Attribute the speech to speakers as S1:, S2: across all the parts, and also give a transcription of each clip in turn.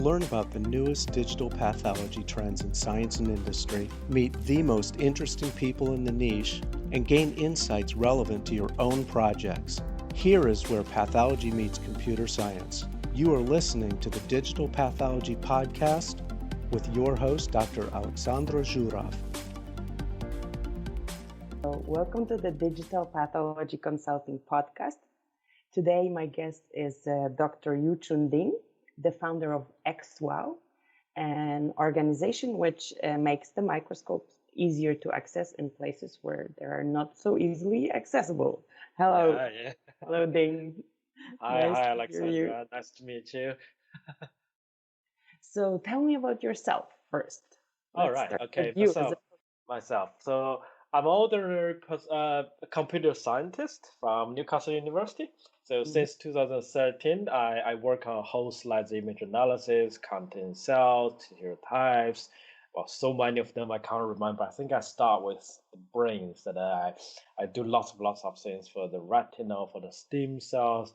S1: Learn about the newest digital pathology trends in science and industry, meet the most interesting people in the niche, and gain insights relevant to your own projects. Here is where pathology meets computer science. You are listening to the Digital Pathology Podcast with your host, Dr. Alexandra Zhurov.
S2: Welcome to the Digital Pathology Consulting Podcast. Today, my guest is Dr. Yuchun Ding, the founder of XWOW, an organization which makes the microscopes easier to access in places where they are not so easily accessible. Hello.
S3: Yeah.
S2: Hello, Ding.
S3: Hi,
S2: Nice to
S3: Alexandra.
S2: hear you.
S3: Nice to meet you.
S2: So tell me about yourself first.
S3: All
S2: Let's
S3: right.
S2: start
S3: Okay.
S2: with you.
S3: Myself. So I'm older computer scientist from Newcastle University. So since 2013, I work on whole slides image analysis, counting cells, tissue types. Well, so many of them I can't remember. I think I start with the brains that I do lots of things for the retina, for the stem cells.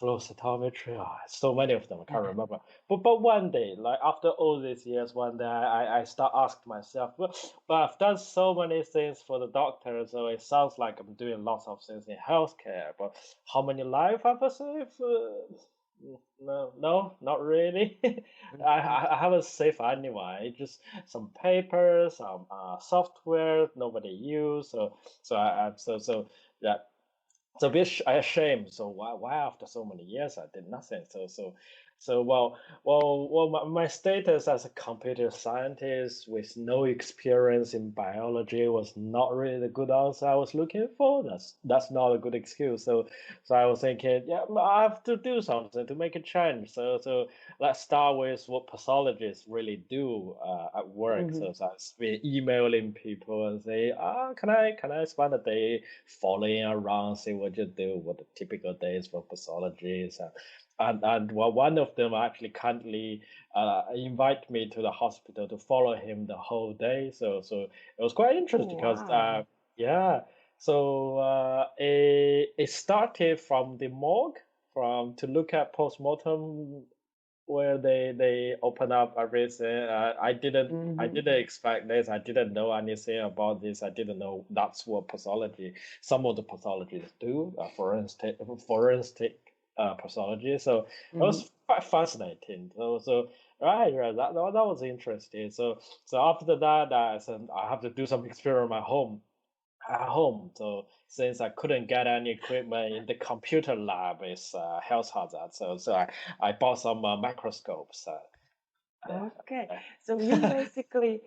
S3: Flow cytometry, so many of them I can't remember. But one day, like after all these years, one day I start asking myself, but I've done so many things for the doctor, so it sounds like I'm doing lots of things in healthcare. But how many lives have I saved? No, not really. I haven't saved anyone. Just some papers, some software nobody use. So yeah. So a bit ashamed. So why after so many years I did nothing? My status as a computer scientist with no experience in biology was not really the good answer I was looking for. That's not a good excuse. So I was thinking, yeah, I have to do something to make a change. So let's start with what pathologists really do at work. So I've been emailing people and say, can I spend a day following around, see what you do, what the typical days for pathology is. And one of them actually kindly invite me to the hospital to follow him the whole day. So it was quite interesting because it started from the morgue to look at postmortem where they open up everything. I didn't expect this. I didn't know anything about this. I didn't know that's what some of the pathologists do, forensic pathology. So it was quite fascinating. Right, that was interesting. So after that, I said I have to do some experiment at home. So since I couldn't get any equipment in the computer lab, it's health hazard. So I bought some microscopes.
S2: Okay, so you basically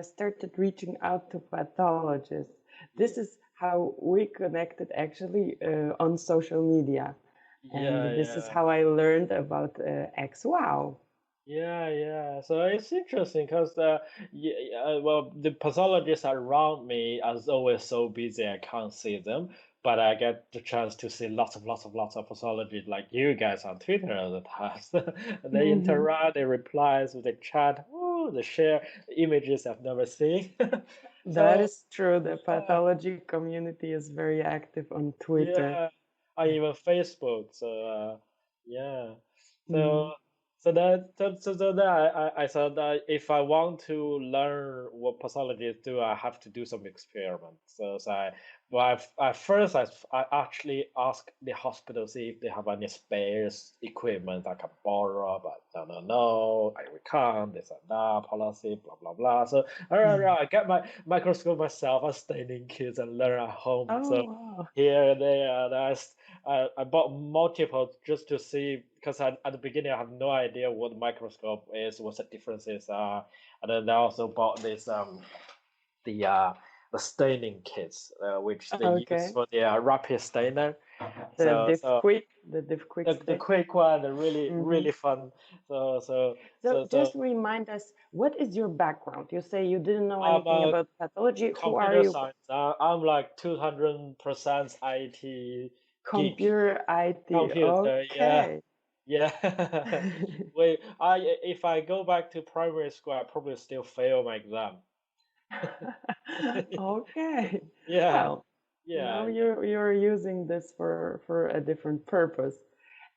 S2: started reaching out to pathologists. This is how we connected actually on social media. And this is how I learned about XWOW.
S3: Yeah. So it's interesting because the pathologists around me are always so busy I can't see them. But I get the chance to see lots of pathologists like you guys on Twitter all the time. They interact, they reply, so they chat, they share images I've never seen.
S2: That is true. The pathology community is very active on Twitter.
S3: Yeah, or even Facebook. So yeah. So I thought that if I want to learn what pathologists do, I have to do some experiments. I actually asked the hospital see if they have any spares equipment I can borrow, but no, we can't. This and that policy, blah blah blah. So I get my microscope myself. I'm staining kids and learn at home.
S2: Wow.
S3: Here and there, I bought multiple just to see because at the beginning I have no idea what microscope is, what the differences are, and then I also bought this the staining kits which they use for the rapid stainer.
S2: The quick
S3: the quick one, the really fun. So
S2: just remind us, what is your background? You say you didn't know anything about pathology. Who are you?
S3: Science. I'm like 200% IT.
S2: Computer IT.
S3: Computer,
S2: okay.
S3: Yeah. If I go back to primary school, I probably still fail my exam.
S2: Okay.
S3: Yeah.
S2: Well, now you're using this for a different purpose.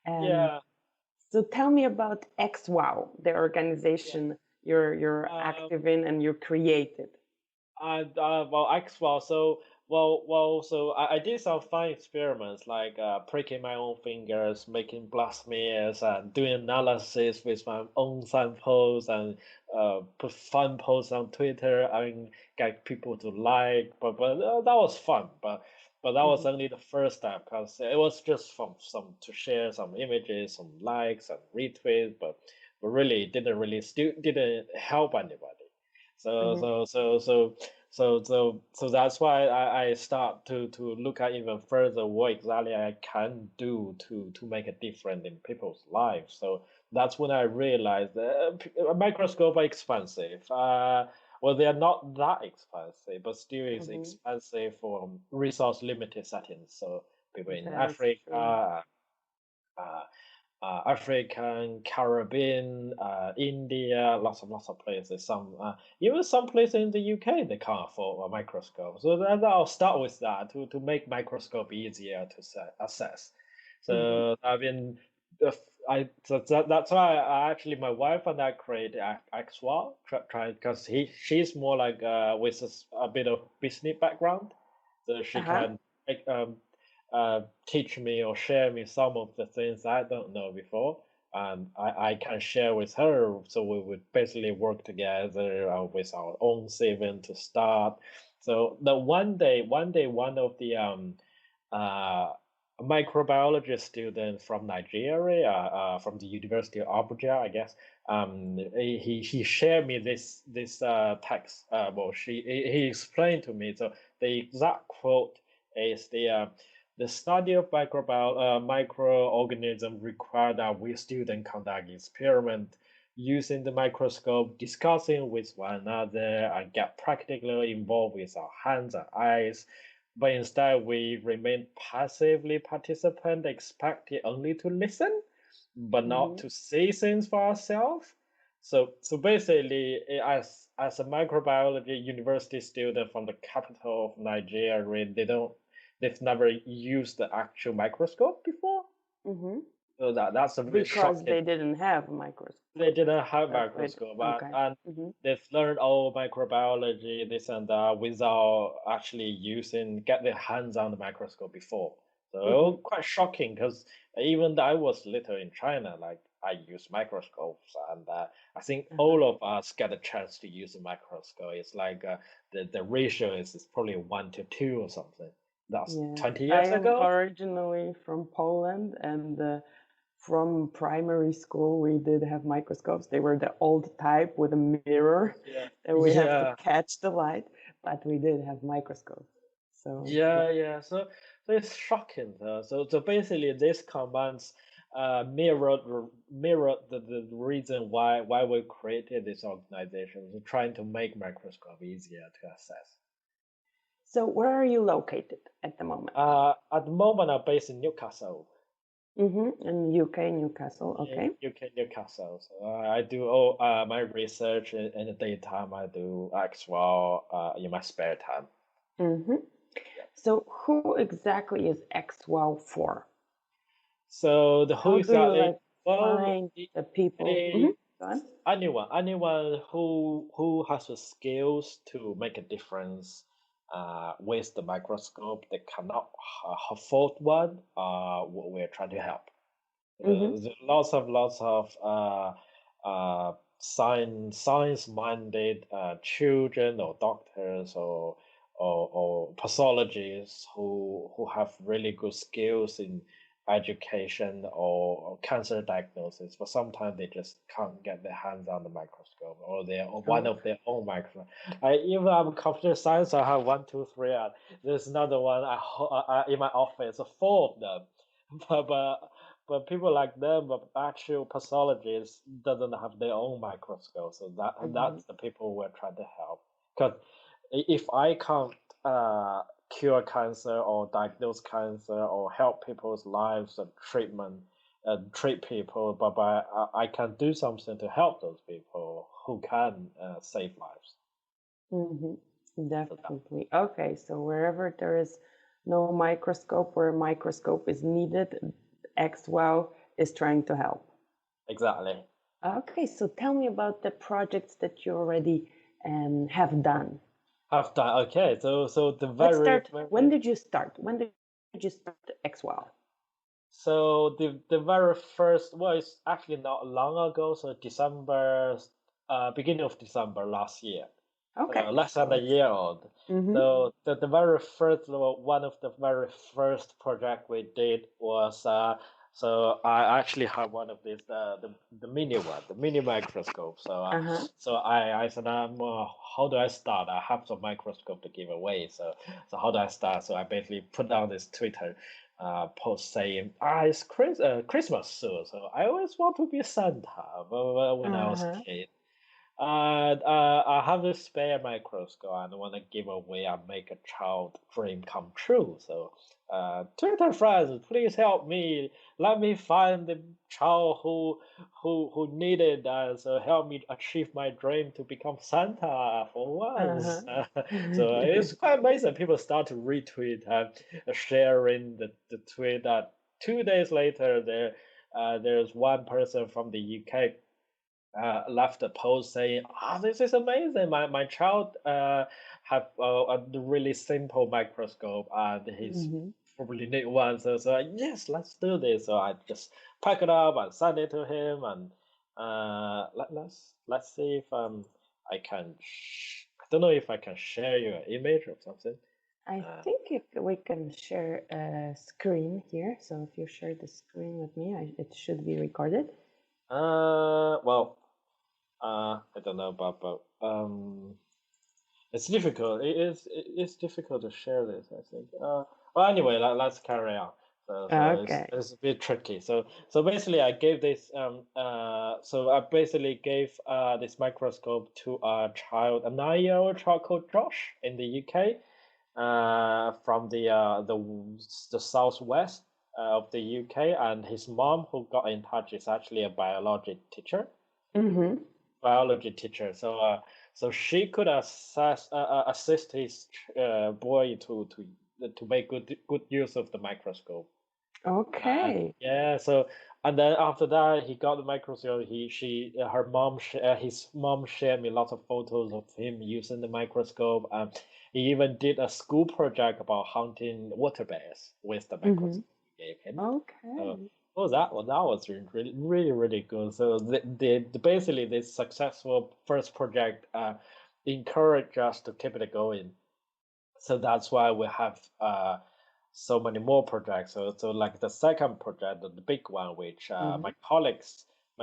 S2: And So tell me about XWOW, the organization you're
S3: Um,
S2: active in and you created.
S3: well, X-Well, so I did some fun experiments like pricking my own fingers, making blood smears, and doing analysis with my own samples, and put fun posts on Twitter and get people to like. But that was fun. But that was
S2: Mhm.
S3: only the first step because it was just from some to share some images, some likes and retweets, but really didn't really still didn't help anybody. So
S2: Mhm.
S3: so so so so that's why I start to look at even further what exactly I can do to make a difference in people's lives. So that's when I realized that a microscope are expensive. Well, they are not that expensive, but still it's
S2: Mhm.
S3: expensive for resource limited settings. So people in
S2: That is true.
S3: Africa, uh, African, Caribbean, India, lots of places. Some even some places in the UK they can't afford a microscope. So I'll start with that to make microscope easier to assess.
S2: Mhm.
S3: So I've been that's why actually my wife and I created Axwell try because she's more like with a bit of business background, so she
S2: Uh-huh.
S3: can make, teach me or share me some of the things I don't know before, and I can share with her. So we would basically work together with our own saving to start. So the one of the uh, microbiology student from Nigeria, from the University of Abuja, I guess. He shared me this text. Well, he explained to me. So the exact quote is the study of microorganisms require that we students conduct experiment using the microscope, discussing with one another, and get practically involved with our hands and eyes. But instead, we remain passively participant, expected only to listen, but not
S2: Mhm.
S3: to see things for ourselves. So basically, as a microbiology university student from the capital of Nigeria, they've never used the actual microscope before.
S2: Mhm.
S3: So that's a bit
S2: Because
S3: shocking.
S2: they didn't have a microscope.
S3: They didn't have
S2: That's why.
S3: microscope,
S2: Okay.
S3: and
S2: Mhm.
S3: they've learned all microbiology, this and that, without actually get their hands on the microscope before.
S2: Mhm.
S3: So quite shocking because even though I was little in China, like I use microscopes, and I think
S2: Uh-huh.
S3: all of us get a chance to use a microscope. It's like the ratio is probably 1 to 2 or something. That's
S2: Yes,
S3: 20
S2: I
S3: years
S2: am
S3: ago.
S2: originally from Poland, and from primary school we did have microscopes. They were the old type with a mirror
S3: Yeah,
S2: that we have to
S3: yeah.
S2: catch the light, but we did have microscopes. So yeah.
S3: Yeah. So it's shocking. So basically, these commands mirror the reason why we created this organization, so trying to make microscope easier to access.
S2: So where are you located at the moment?
S3: At the moment, I'm based in Newcastle,
S2: In UK, Newcastle.
S3: in
S2: Okay.
S3: UK, Newcastle. So I do all my research in the daytime. I do as well in my spare time.
S2: hmm So who exactly is XWOW for?
S3: So the who
S2: How do you
S3: exactly?
S2: like
S3: Well,
S2: find the people?
S3: it,
S2: Go on.
S3: anyone who has the skills to make a difference with the microscope, they cannot afford one. We're trying to help.
S2: hmm
S3: There's lots of science minded children or doctors or pathologists who have really good skills in education or cancer diagnosis, but sometimes they just can't get their hands on the microscope or they're one
S2: Oh.
S3: of their own microscope. Even I'm computer science, I have one, two, three. There's another one in my office, four of them. But people like them, but actual pathologists doesn't have their own microscope. So
S2: hmm
S3: that's the people we're trying to help. Because if I can't cure cancer or diagnose cancer or help people's lives and treat people, but I can do something to help those people who can save lives.
S2: hmm
S3: So that,
S2: Definitely. Okay, so wherever there is no microscope, where a microscope is needed, XWOW is trying to help.
S3: exactly.
S2: Okay, so tell me about the projects that you already have done.
S3: Have done. Okay, so the
S2: Let's
S3: very,
S2: start. When
S3: very
S2: did you start? When did you start XWOW?
S3: so the very first, well, it's actually not long ago. So December, beginning of December last year.
S2: Okay,
S3: Less than
S2: so
S3: a
S2: it's
S3: year old.
S2: mm-hmm,
S3: So the very first, well, one of the very first project we did was so I actually have one of these the mini one, the mini microscope.
S2: uh-huh,
S3: So I said, how do I start? I have some microscope to give away. So how do I start? So I basically put down this Twitter post saying, it's Christmas soon. So I always want to be Santa when I was a
S2: uh-huh,
S3: kid. I have this spare microscope and I want to give away and make a child dream come true. So, Twitter friends, please help me. Let me find the child who needed that. So help me achieve my dream to become Santa for
S2: uh-huh.
S3: once. So it's quite amazing. People start to retweet and sharing the tweet. That 2 days later, there's one person from the UK left a post saying, this is amazing. My child have a really simple microscope and he's
S2: Mm-hmm.
S3: probably need one. So yes, let's do this. So I just pack it up and send it to him and let's see if I can. I don't know if I can share you an image or something.
S2: I
S3: Uh,
S2: think we can share a screen here. So if you share the screen with me, it should be recorded.
S3: well, I don't know, but it's difficult. It's difficult to share this, I think. Well, anyway, let's carry on. So
S2: Okay.
S3: it's a bit tricky. So basically, I gave this so I basically gave this microscope to a child, a 9-year-old child called Josh in the UK, from the southwest of the UK, and his mom who got in touch is actually a
S2: Mm-hmm.
S3: biology teacher. So she could assist his boy to make good use of the microscope. And
S2: Okay.
S3: yeah, so and then after that he got the microscope. His mom shared me lots of photos of him using the microscope. He even did a school project about hunting water bears with the
S2: Mm-hmm.
S3: microscope we gave him. So,
S2: Okay.
S3: that was really good. So basically this successful first project encouraged us to keep it going. So that's why we have so many more projects. So like the second project, the big one, which
S2: Mm-hmm.
S3: my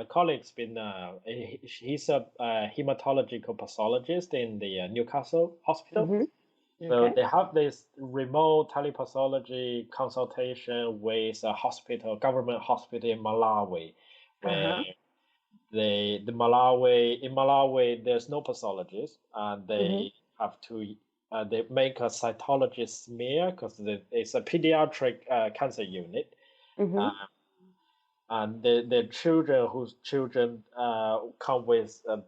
S3: colleague's been he's a hematological pathologist in the Newcastle hospital.
S2: Mm-hmm.
S3: So
S2: Okay.
S3: they have this remote telepathology consultation with a hospital, government hospital in Malawi, where
S2: Uh-huh.
S3: in Malawi there's no pathologist, and
S2: Mm-hmm.
S3: they make a cytology smear because it's a pediatric cancer unit,
S2: Mm-hmm.
S3: uh, and the children whose children come with a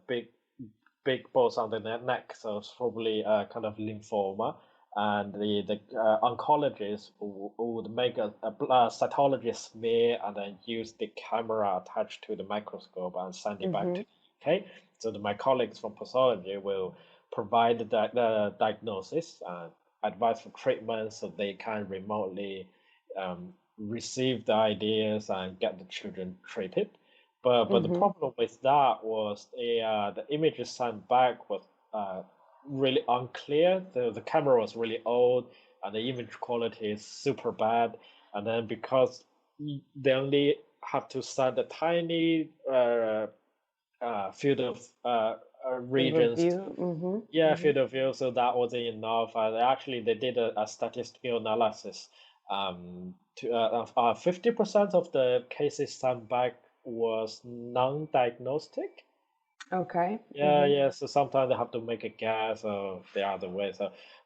S3: big balls on the neck, so it's probably a kind of lymphoma. And the oncologist would make a cytology smear and then use the camera attached to the microscope and send it back to
S2: Mm-hmm.
S3: the UK. So my colleagues from pathology will provide the diagnosis and advice for treatment, so they can remotely receive the ideas and get the children treated. But the
S2: Mm-hmm.
S3: problem with that was the images sent back was really unclear. The camera was really old, and the image quality is super bad. And then because they only have to send a tiny field of
S2: Field of
S3: regions,
S2: view. Mm-hmm.
S3: yeah,
S2: Mm-hmm.
S3: field of view, so that wasn't enough. Actually, they did a statistical analysis. 50% of the cases sent back was non-diagnostic.
S2: Okay.
S3: Yeah,
S2: Mm-hmm.
S3: yeah. So sometimes they have to make a guess or the other way.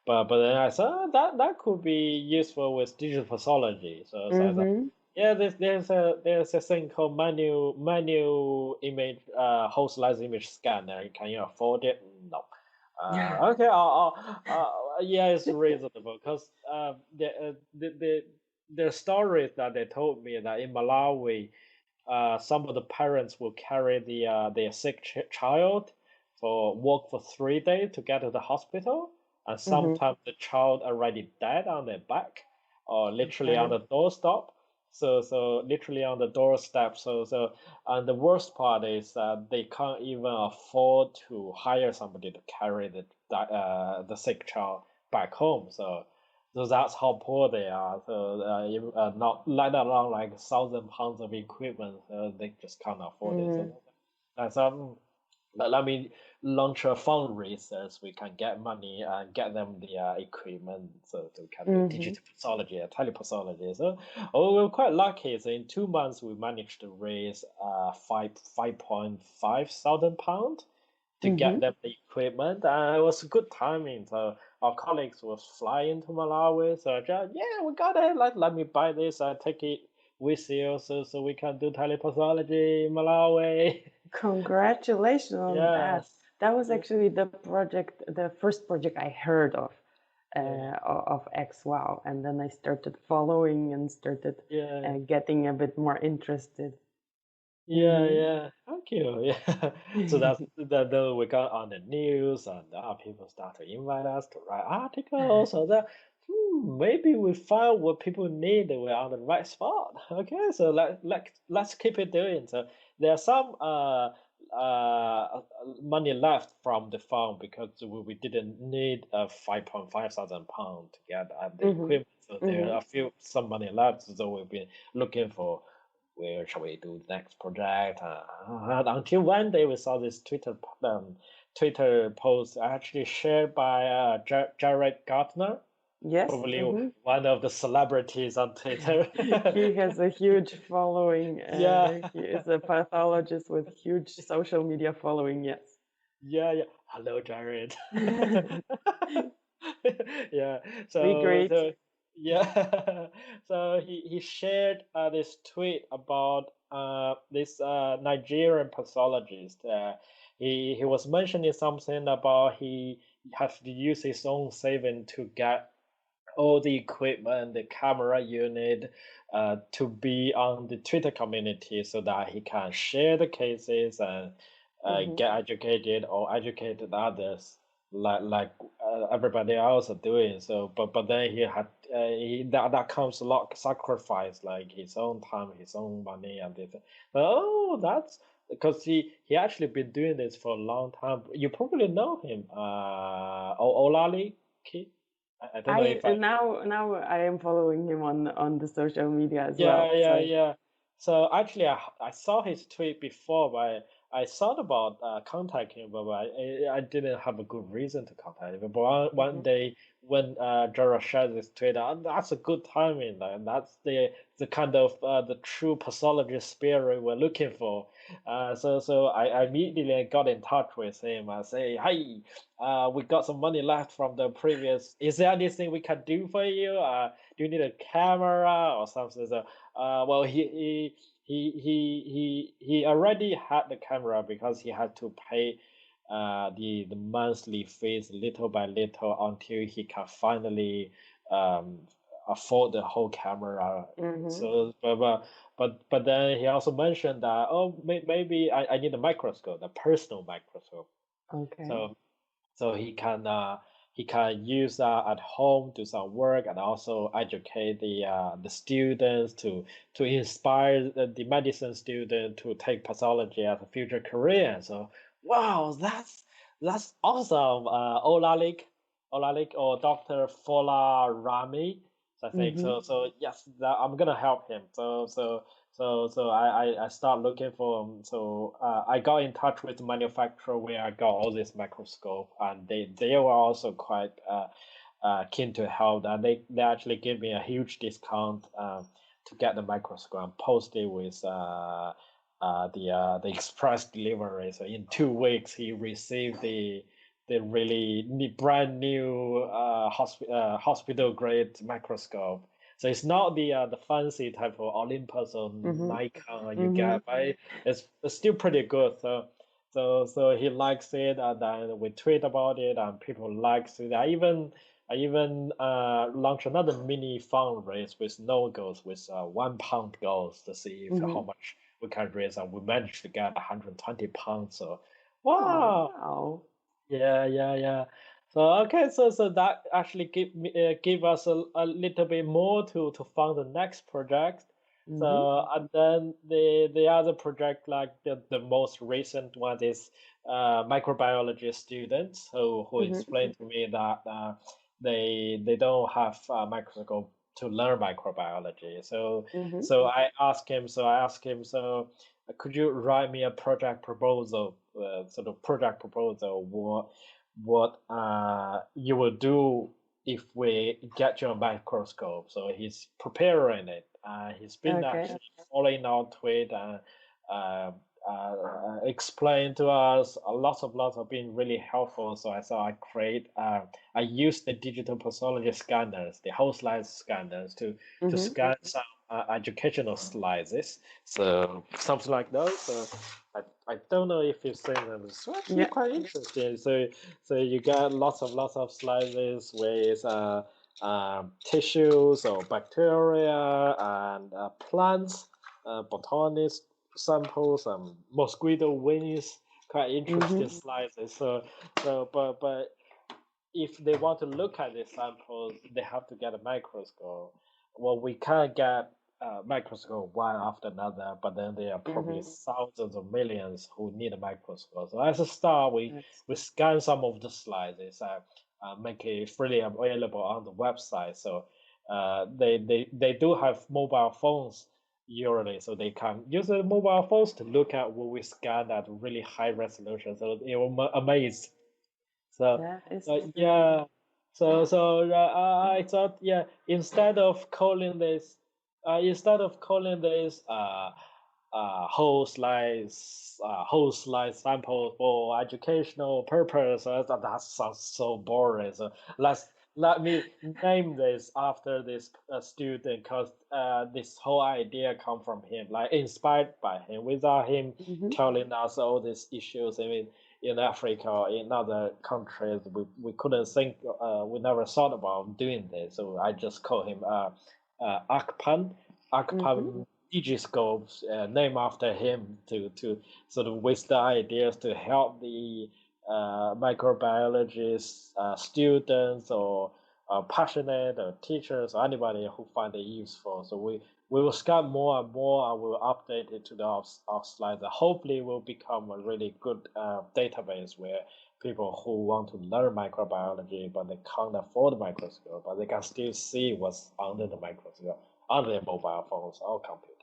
S3: But then I said, that could be useful with digital pathology. So I said,
S2: Mm-hmm.
S3: yeah, there's a thing called manual image whole slice image scanner. Can you afford it? No. Okay, yeah, it's reasonable because the stories that they told me that in Malawi, some of the parents will carry their sick child for walk for 3 days to get to the hospital, and
S2: Mm-hmm.
S3: sometimes the child already dead on their back, or literally on
S2: Okay.
S3: the doorstep. So literally on the doorstep. And the worst part is that they can't even afford to hire somebody to carry the sick child back home. So that's how poor they are. So not let alone like 1,000 pounds of equipment, they just can't afford it.
S2: Mm-hmm.
S3: So that's let me launch a fundraiser so we can get money and get them the equipment so we can do
S2: Mm-hmm.
S3: digital pathology and telepathology. So we're quite lucky. So in 2 months we managed to raise 5,500 pounds to
S2: Mm-hmm.
S3: get them the equipment, and it was good timing. So our colleagues was flying to Malawi, so I just, yeah, we got it. Let me buy this. I take it with you, so we can do telepathology in Malawi.
S2: Congratulations on that.
S3: Yes.
S2: That was
S3: Yeah.
S2: actually the first project I heard of
S3: Yeah.
S2: XWOW, and then I started following and started
S3: Yeah.
S2: getting a bit more interested.
S3: Yeah,
S2: Mm-hmm.
S3: yeah. Thank you. Yeah. So that's that. Then we got on the news, and people start to invite us to write articles. So that maybe we found what people need. We're on the right spot. Okay, so let's keep it doing. So there's some money left from the fund because we didn't need a 5,500 pound to get the
S2: Mm-hmm.
S3: equipment. So there
S2: Mm-hmm.
S3: are some money left. So we've been looking for where shall we do next project? And until one day we saw this Twitter post actually shared by Jared Gardner,
S2: Yes.
S3: probably
S2: Mm-hmm.
S3: one of the celebrities on Twitter.
S2: He has a huge following.
S3: Yeah,
S2: He is a pathologist with huge social media following. Yes.
S3: yeah, yeah. Hello, Jared. Yeah.
S2: We
S3: So
S2: great.
S3: so yeah. So he shared this tweet about this Nigerian pathologist. He was mentioning something about he has to use his own saving to get all the equipment, the camera unit, to be on the Twitter community so that he can share the cases and
S2: Mm-hmm.
S3: get educated or educated others like everybody else are doing. So, but then he had that comes a lot of sacrifice, like his own time, his own money, and this. Oh, that's because he actually been doing this for a long time. You probably know him, Olali. I don't know
S2: I
S3: if I.
S2: now I am following him on the social media as well.
S3: Yeah, yeah,
S2: So.
S3: yeah. So actually, I saw his tweet before, but I thought about contacting him, but I didn't have a good reason to contact him. But one
S2: Mm-hmm.
S3: day when Gerald shared this tweet, that's a good timing. And that's the kind of the true pathology spirit we're looking for. So I immediately got in touch with him. I say, hey, we got some money left from the previous. Is there anything we can do for you? Do you need a camera or something? So, well, he already had the camera because he had to pay the monthly fees little by little until he can finally um afford the whole camera.
S2: Mm-hmm.
S3: So, but then he also mentioned that maybe I need a microscope, a personal microscope.
S2: Okay.
S3: So he can use that at home, do some work, and also educate the students to inspire the medicine student to take pathology as a future career. So wow, that's awesome. Olalik or Dr. Fola Rami. I think
S2: Mm-hmm.
S3: so. So yes, I'm gonna help him. So I start looking for so I got in touch with the manufacturer where I got all this microscope, and they were also quite keen to help, and they actually gave me a huge discount to get the microscope and post it with the express delivery. So in 2 weeks he received the really brand new hospital grade microscope. So it's not the fancy type of Olympus or
S2: Mm-hmm.
S3: Nikon you
S2: Mm-hmm.
S3: get, but it's still pretty good. So he likes it, and then we tweet about it, and people likes it. I even launched another mini fundraise with no goals, with £1 goals to see if
S2: Mm-hmm.
S3: how much we can raise, and we managed to get 120 pounds. So,
S2: Oh,
S3: wow.
S2: wow.
S3: Yeah. So okay, so that actually give us a little bit more to fund the next project.
S2: Mm-hmm.
S3: So and then the other project, like the most recent one, is microbiology students who
S2: Mm-hmm.
S3: explained to me that they don't have a microscope to learn microbiology.
S2: Mm-hmm.
S3: I asked him, so could you write me a project proposal, sort of project proposal, what you will do if we get you a microscope? So he's preparing it. He's been
S2: Okay.
S3: actually following our tweet and uh, explained to us a lots of being really helpful. So I thought I used the digital pathology scanners, the whole slide scanners to
S2: Mm-hmm.
S3: scan some educational slides. So something like those. So I don't know if you've seen them. It's actually
S2: Yeah.
S3: quite interesting. So you get lots of slides with tissues or bacteria and plants, botanists samples, mosquito wings. Quite
S2: Mm-hmm.
S3: interesting slides. But if they want to look at the samples, they have to get a microscope. Well, we can't get a microscope one after another, but then there are probably
S2: Mm-hmm.
S3: thousands of millions who need a microscope. So as a start,
S2: That's
S3: we scan some of the slides, make it freely available on the website. So they do have mobile phones usually, so they can use the mobile phones to look at what we scan at really high resolution. So they were amazed. So,
S2: that is great.
S3: yeah, I thought, yeah, instead of calling this whole slide sample for educational purpose, that sounds so boring. So let me name this after this student, because this whole idea come from him, like inspired by him, without him
S2: Mm-hmm.
S3: telling us all these issues. I mean, in Africa or in other countries, we couldn't think, we never thought about doing this. So I just call him
S2: Mm-hmm.
S3: Akpan Digiscopes, named after him to sort of with the ideas to help the microbiologist students or passionate or teachers or anybody who find it useful. So we will scan more and more, and we will update it to our slides. Hopefully, it will become a really good database where people who want to learn microbiology but they can't afford a microscope, but they can still see what's under the microscope on their mobile phones or computer.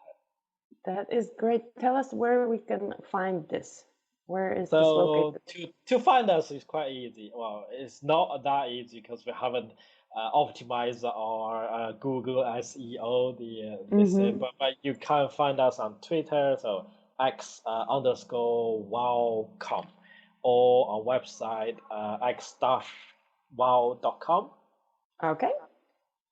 S2: That is great. Tell us where we can find this. Where is this
S3: So
S2: located?
S3: to find us is quite easy. Well, it's not that easy because we haven't optimized our Google SEO this thing,
S2: Mm-hmm.
S3: but you can find us on Twitter, so x underscore wow.com, or our website x-wow.com.
S2: Okay.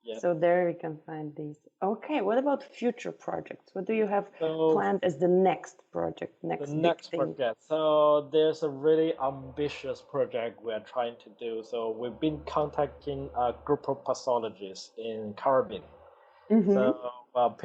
S3: Yeah.
S2: So there we can find these. Okay. What about future projects? What do you have
S3: So
S2: planned as the next project,
S3: the
S2: next big
S3: next
S2: thing?
S3: project. So there's a really ambitious project we are trying to do. So we've been contacting a group of pathologists in Caribbean.
S2: Mm-hmm.
S3: So but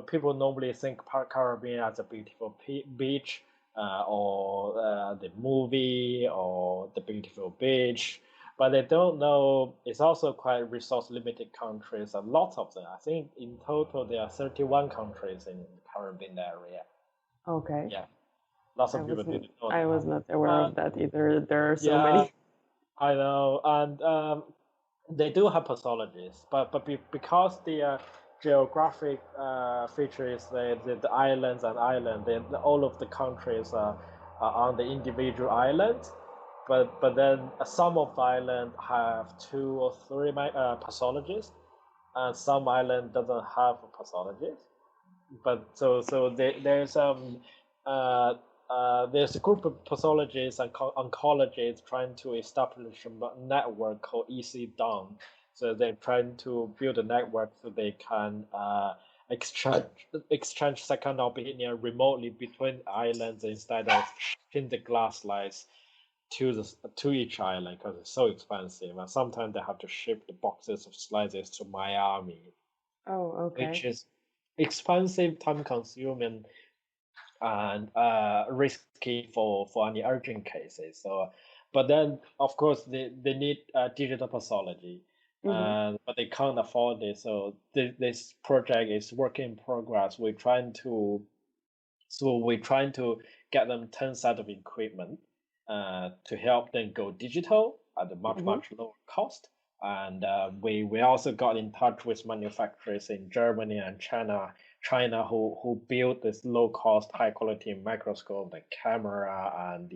S3: people normally think Caribbean as a beautiful beach, or the movie or the beautiful beach, but they don't know it's also quite resource limited countries. A lot of them. I think in total there are 31 countries in the Caribbean area.
S2: Okay.
S3: Yeah, lots of people didn't know
S2: I was
S3: that.
S2: not aware
S3: Uh,
S2: of that either. There are so
S3: yeah,
S2: many.
S3: I know, and they do have pathologists, but because the geographic features, the islands and island, all of the countries are on the individual islands, but then some of the island have two or three pathologists, and some island doesn't have a pathologist. But uh, there's a group of pathologists and oncologists trying to establish a network called EC Dawn. So they're trying to build a network so they can exchange exchange second opinion remotely between islands instead of shipping the glass slides to each island because it's so expensive. And sometimes they have to ship the boxes of slices to Miami,
S2: Oh, okay.
S3: which is expensive, time consuming, and risky for any urgent cases. So, but then of course they need digital pathology,
S2: Mm-hmm.
S3: but they can't afford it. So this project is work in progress. We're trying to get them 10 set of equipment to help them go digital at a much
S2: Mm-hmm.
S3: much lower cost. And we also got in touch with manufacturers in Germany and China who build this low cost, high quality microscope, the camera and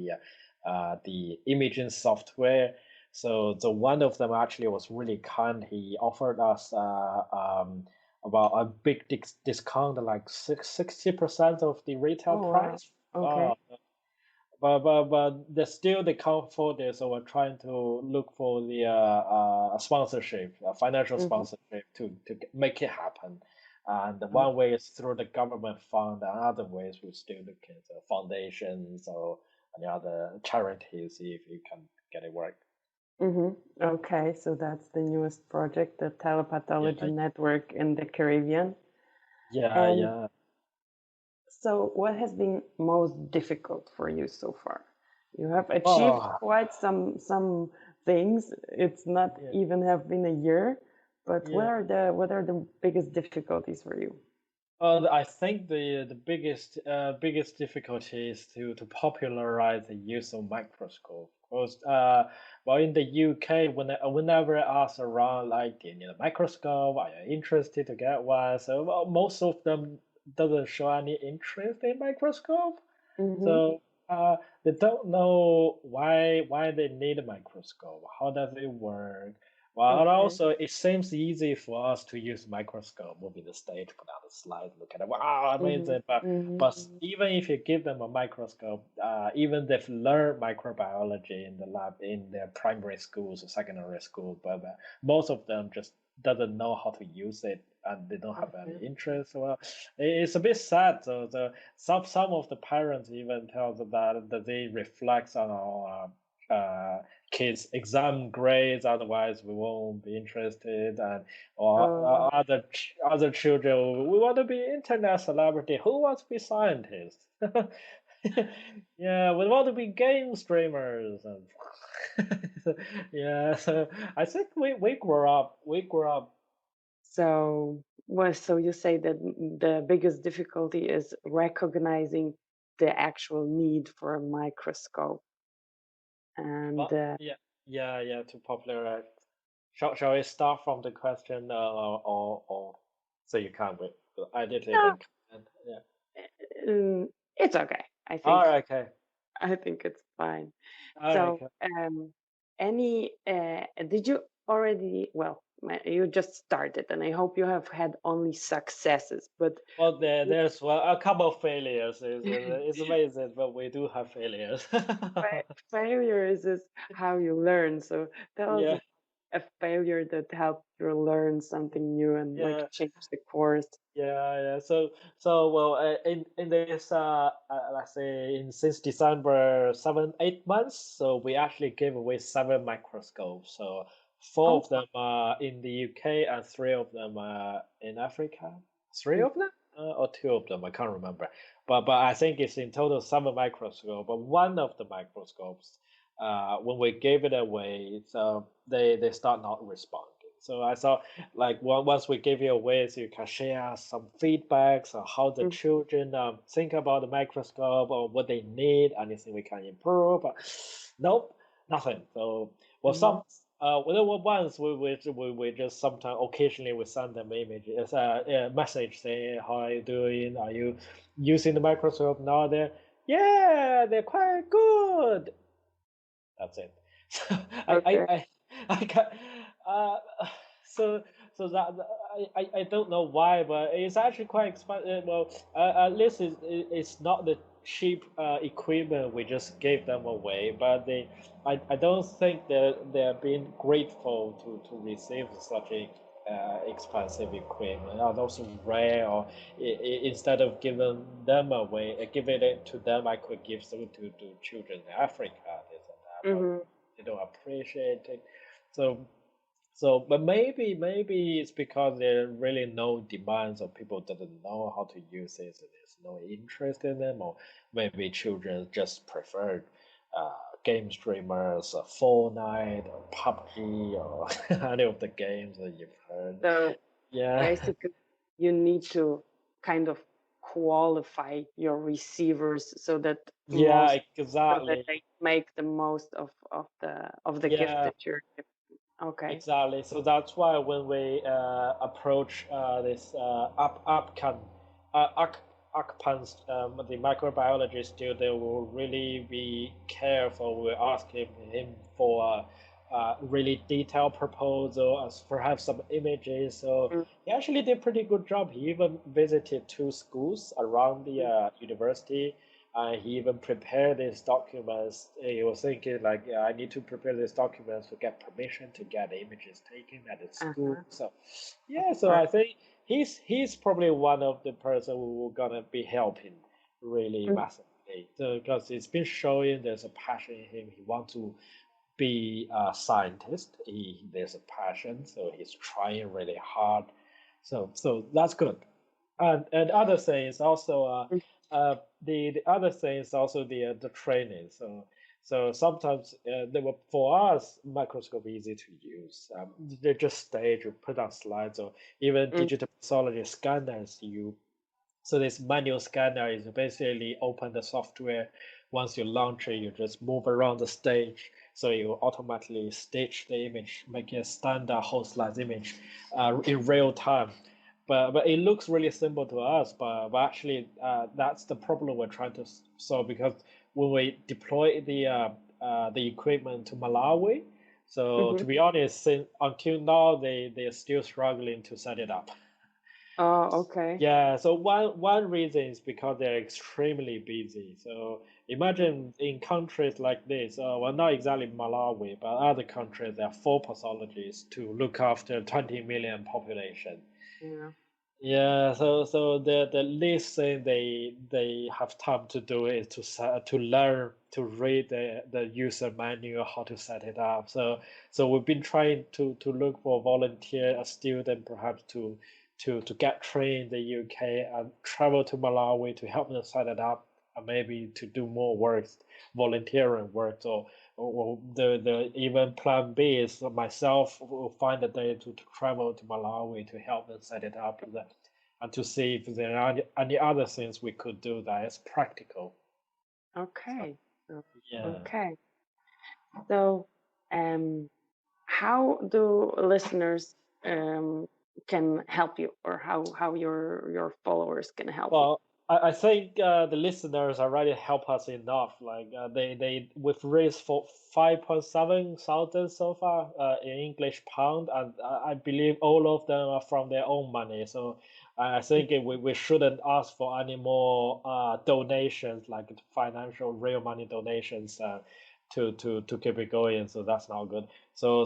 S3: the imaging software. So the one of them actually was really kind. He offered us about a big discount, like 60% of the retail
S2: Oh, wow.
S3: price.
S2: Okay.
S3: Uh, but they can't afford it, so we're trying to look for the sponsorship, financial
S2: Mm-hmm.
S3: sponsorship to make it happen. And
S2: Oh,
S3: one way is through the government fund, and other ways we're still looking at foundations or any other charities, see if you can get it work.
S2: mm-hmm. Okay, so that's the newest project, the telepathology
S3: Yeah,
S2: network in the Caribbean.
S3: yeah,
S2: And
S3: yeah.
S2: so, what has been most difficult for you so far? You have achieved
S3: Oh,
S2: quite some things. It's not
S3: yeah,
S2: even have been a year, but
S3: yeah.
S2: what are the biggest difficulties for you?
S3: I think the biggest difficulty is to popularize the use of microscope. Because well, in the UK, whenever I ask around, like, do you need a microscope? Are you interested to get one? So well, most of them doesn't show any interest in microscope.
S2: Mm-hmm.
S3: So they don't know why they need a microscope. How does it work? Well, and
S2: Okay.
S3: also it seems easy for us to use microscope, moving the stage, put out the slide, look at it. Wow,
S2: Mm-hmm.
S3: amazing! But
S2: Mm-hmm.
S3: but even if you give them a microscope, even they've learned microbiology in the lab in their primary schools or secondary school, but most of them just doesn't know how to use it and they don't have any
S2: Okay.
S3: interest. Well, it's a bit sad. So some of the parents even tell that they reflect on our kids' exam grades. Otherwise, we won't be interested. And or
S2: Uh,
S3: other children, we want to be internet celebrity. Who wants to be scientists? Yeah, we want to be game streamers. And yeah, so I think we grew up. We grew up.
S2: so, well, so you say that the biggest difficulty is recognizing the actual need for a microscope, and
S3: Well, yeah, yeah. To popularize. Shall we start from the question, or so you can't wait? I did it
S2: no,
S3: and yeah.
S2: it's okay.
S3: All right, okay.
S2: I think it's fine.
S3: All right,
S2: So,
S3: okay.
S2: any did you already? Well, you just started, and I hope you have had only successes. But
S3: Well, there's well, a couple of failures. It's amazing, but we do have failures.
S2: failures is how you learn. So tell us
S3: Yeah,
S2: a failure that helped you learn something new and like
S3: yeah.
S2: change the course.
S3: Yeah. So well, in this let's say in since December 7 8 months, so we actually gave away 7 microscopes. So four
S2: Oh,
S3: of them are in the UK and three of them are in Africa. Three of them or two of them, I can't remember. But I think it's in total 7 microscopes. But one of the microscopes, when we gave it away, so they start not responding. So I thought like once we give you away, so you can share some feedbacks on how the
S2: mm,
S3: children think about the microscope or what they need, anything we can improve. But nope, nothing. So well,
S2: mhm.
S3: well, once we just sometimes occasionally we send them images, a message saying how are you doing? Are you using the microscope now? They're quite good. That's it. So
S2: Okay.
S3: I can uh, so I don't know why, but it's actually quite expensive. Well, at least it's not the cheap equipment we just gave them away, but I don't think they're being grateful to receive such a expensive equipment and also rare. Or instead of giving them away, giving it to them, I could give some to children in Africa. This and that, but
S2: Hmm.
S3: they don't appreciate it. So So, but maybe it's because there are really no demands or people doesn't know how to use it, so there's no interest in them, or maybe children just prefer uh, game streamers, Fortnite or PUBG or any of the games that you've heard.
S2: So
S3: Yeah,
S2: basically, you need to kind of qualify your receivers so that
S3: yeah,
S2: so that
S3: exactly.
S2: they make the most of the gift
S3: Yeah,
S2: that you're giving. Okay.
S3: exactly. So that's why when we approach this occupants, the microbiology student, they will really be careful. We're asking him for a really detailed proposal, as perhaps some images. So
S2: Mm,
S3: he actually did a pretty good job. He even visited two schools around the
S2: mm,
S3: university. He even prepared these documents. He was thinking like, yeah, I need to prepare these documents to get permission to get the images taken at the school.
S2: uh-huh.
S3: So,
S2: Of
S3: yeah. So
S2: course.
S3: I think he's probably one of the person who gonna be helping really
S2: Mm,
S3: massively. So because it's been showing there's a passion in him. He wants to be a scientist. There's a passion, so he's trying really hard. So that's good. And other thing is also
S2: mm,
S3: the other thing is also the training. So sometimes they were for us microscope easy to use. They just stage or put on slides or even
S2: mm,
S3: digital pathology scanners. So this manual scanner is basically open the software. Once you launch it, you just move around the stage. So you automatically stitch the image, make a standard whole slice image in real time. But it looks really simple to us, but actually that's the problem we're trying to solve because when we deploy the equipment to Malawi, so
S2: mhm.
S3: to be honest, until now they're still struggling to set it up.
S2: Oh, okay.
S3: Yeah, so one reason is because they're extremely busy. So imagine in countries like this, well, not exactly Malawi, but other countries, there are four pathologists to look after 20 million population.
S2: Yeah.
S3: Yeah, so the least thing they have time to do is to learn to read the user manual, how to set it up. So we've been trying to look for volunteer, a student perhaps to get trained in the UK and travel to Malawi to help them set it up and maybe to do more work, volunteering work. Or the even plan B is myself will find a day to travel to Malawi to help them set it up and to see if there are any other things we could do that is practical. So,
S2: Okay. So,
S3: yeah.
S2: okay. So, um, how do listeners um, can help you, or how your followers can help you?
S3: Well, I think the listeners already help us enough. Like we've raised for 5.7 thousand so far in English pound, and I believe all of them are from their own money. So I think we shouldn't ask for any more donations, like financial real money donations, to keep it going. So that's not good. So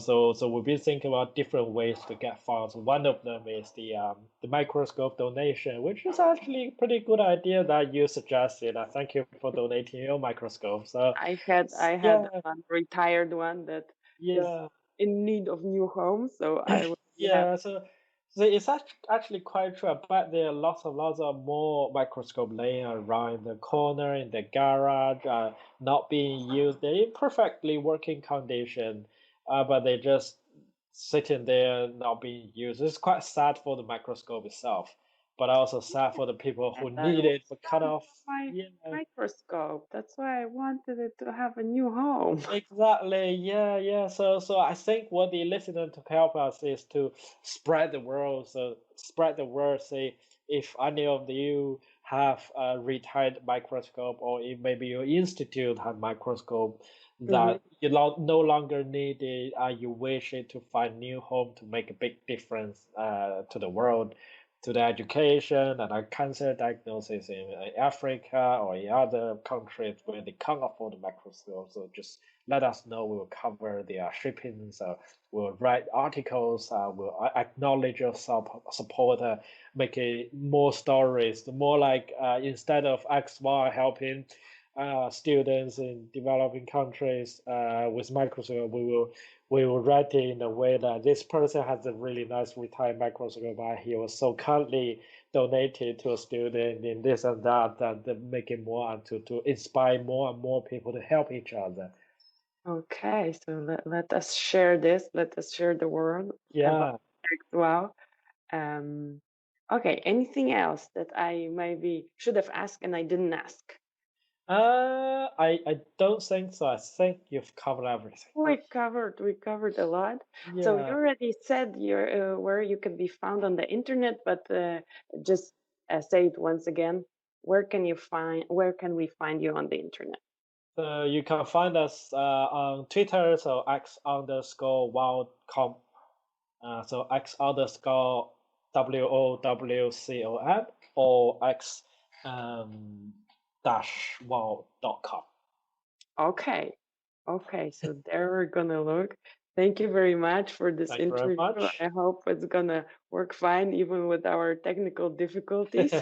S3: we've been thinking about different ways to get funds. One of them is the microscope donation, which is actually a pretty good idea that you suggested. I thank you for donating your microscope. So
S2: I had
S3: yeah,
S2: a retired one that is
S3: yeah.
S2: in need of new home, so I would be happy.
S3: Yeah, so it's actually quite true. I bet there are lots of more microscope laying around in the corner in the garage, not being used. They're in perfectly working condition, but they're just sitting there not being used. It's quite sad for the microscope itself, but also sad for the people who
S2: And I
S3: need
S2: was
S3: it but cut
S2: sad
S3: off.
S2: for my
S3: Yeah.
S2: microscope. That's why I wanted it to have a new home.
S3: Exactly. Yeah. So I think what the listener to help us is to spread the word. So spread the word. Say if any of you have a retired microscope, or if maybe your institute have microscope
S2: Hmm.
S3: that you no longer need it, you wish it to find new home to make a big difference to the world, to the education and cancer diagnosis in Africa or in other countries where they can't afford the microscope. So just let us know. We will cover their shipping. So we'll write articles. We'll acknowledge your support. Make it more stories. More like instead of XY helping, students in developing countries with microscope, we will write it in a way that this person has a really nice retired microscope, but he was so kindly donated to a student in this and that, make it more to inspire more and more people to help each other.
S2: Okay, so let us share this. Let us share the word about
S3: Yeah.
S2: Wow. Okay, anything else that I maybe should have asked and I didn't ask?
S3: I don't think so. I think you've covered everything.
S2: We covered a lot. So you
S3: Yeah.
S2: already said your where you can be found on the internet, but just say it once again. Where can we find you on the internet?
S3: So you can find us on Twitter, so x_wowcom. So x_WOWCOM or x dash wow.com.
S2: Okay. Okay, so there we're gonna look. Thank you very much for this
S3: Thank you very
S2: interview.
S3: much.
S2: I hope it's gonna work fine even with our technical difficulties.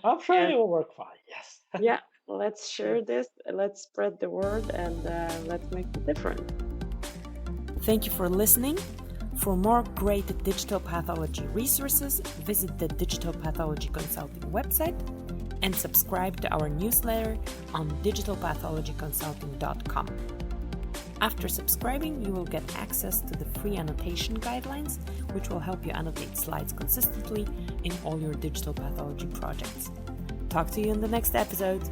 S3: I'm sure
S2: And
S3: it will work fine. Yes.
S2: yeah, let's share this, let's spread the word, and let's make a difference. Thank you for listening. For more great digital pathology resources, visit the Digital Pathology Consulting website and subscribe to our newsletter on digitalpathologyconsulting.com. After subscribing, you will get access to the free annotation guidelines, which will help you annotate slides consistently in all your digital pathology projects. Talk to you in the next episode.